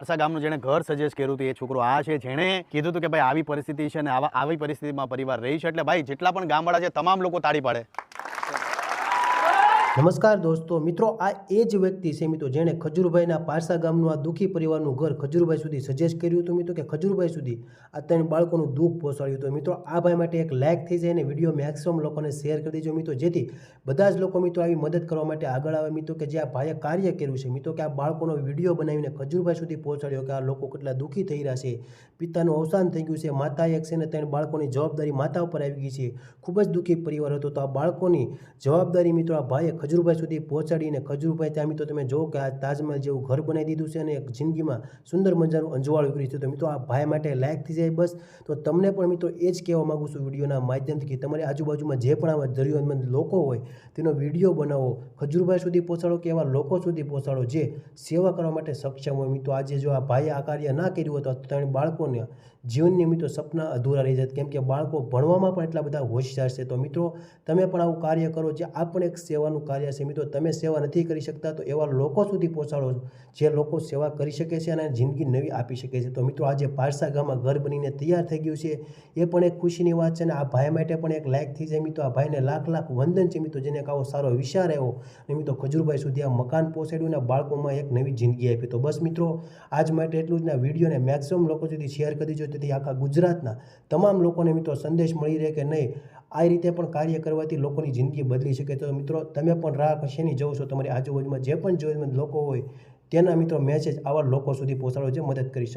પારસા ગામનું જેણે ઘર સજેસ્ટ કર્યું હતું એ છોકરો આ છે, જેણે કીધું હતું કે ભાઈ આવી પરિસ્થિતિ છે ને આવી પરિસ્થિતિમાં પરિવાર રહી છે. એટલે ભાઈ જેટલા પણ ગામવાળા છે તમામ લોકો તાળી પાડે. નમસ્કાર દોસ્તો, મિત્રો આ એ જ વ્યક્તિ છે મિત્રો જેણે ખજૂરભાઈના પારસા ગામનું આ દુઃખી પરિવારનું ઘર ખજૂરભાઈ સુધી સજેસ્ટ કર્યું હતું મિત્રો, કે ખજૂરભાઈ સુધી આ 3 બાળકોનું દુઃખ પહોંચાડ્યું હતું. મિત્રો આ ભાઈ માટે એક લાઇક થઈ જાય અને વિડીયો મેક્સિમમ લોકોને શેર કરી દેજો મિત્રો, જેથી બધા જ લોકો મિત્રો આવી મદદ કરવા માટે આગળ આવે મિત્રો, કે જે આ ભાઈએ કાર્ય કર્યું છે મિત્રો, કે આ બાળકોનો વિડીયો બનાવીને ખજૂરભાઈ સુધી પહોંચાડ્યો, કે આ લોકો કેટલા દુઃખી થઈ રહ્યા છે. પિતાનું અવસાન થઈ ગયું છે, માતા એક છે ને 3 બાળકોની જવાબદારી માતા ઉપર આવી ગઈ છે. ખૂબ જ દુઃખી પરિવાર હતો. તો આ બાળકોની જવાબદારી મિત્રો આ ભાઈએ ખજૂરભાઈ સુધી પહોંચાડીને ખજૂરભાઈ ત્યાં મિત્રો તમે જો કે આ તાજમહેલ જેવું ઘર બનાવી દીધું છે અને એક જિંદગીમાં સુંદર મજાનું અંજવાળું કર્યું છે. તો મિત્રો આ ભાઈ માટે લાયક થઈ જાય બસ. તો તમને પણ મિત્રો એ જ કહેવા માગું છું વિડીયોના માધ્યમથી, કે તમારી આજુબાજુમાં જે પણ આવા જરૂરિયાતમંદ લોકો હોય તેનો વિડીયો બનાવો, ખજૂરભાઈ સુધી પહોંચાડો, કે એવા લોકો સુધી પહોંચાડો જે સેવા કરવા માટે સક્ષમ હોય. મિત્રો આજે જો આ ભાઈએ આ કાર્ય ના કર્યું હતું તો 3 બાળકોને જીવનની મિત્રો સપના અધૂરા રહી જાય, કેમ કે બાળકો ભણવામાં પણ એટલા બધા હોશિયાર છે. તો મિત્રો તમે પણ આવું કાર્ય કરો, જે આ પણ એક સેવાનું કાર્ય છે. મિત્રો તમે સેવા નથી કરી શકતા તો એવા લોકો સુધી પહોંચાડો જે લોકો સેવા કરી શકે છે અને જિંદગી નવી આપી શકે છે. તો મિત્રો આજે પારસા ગામમાં ઘર બનીને તૈયાર થઈ ગયું છે, એ પણ એક ખુશીની વાત છે. અને આ ભાઈ માટે પણ એક લાયક થઈ જાય મિત્રો. આ ભાઈને લાખ લાખ વંદન છે મિત્રો, જેને આવો સારો વિચાર આવ્યો અને મિત્રો ખજૂરભાઈ સુધી આ મકાન પહોંચાડ્યું અને બાળકોમાં એક નવી જિંદગી આપી. તો બસ મિત્રો આજ માટે એટલું જ. વિડીયોને મેક્સિમમ લોકો સુધી શેર કરી દેજો, તેથી આખા ગુજરાતના તમામ લોકોને મિત્રો સંદેશ મળી રહે કે નહીં, આ રીતે પણ કાર્ય કરવાથી લોકોની જિંદગી બદલી શકે. તો મિત્રો તમે પણ રાહ કશેની જવો છો, તમારી આજુબાજુમાં જે પણ જરૂરિયાતમંદ લોકો હોય તેના મિત્રો મેસેજ આવા લોકો સુધી પહોંચાડો જે મદદ કરી શકે.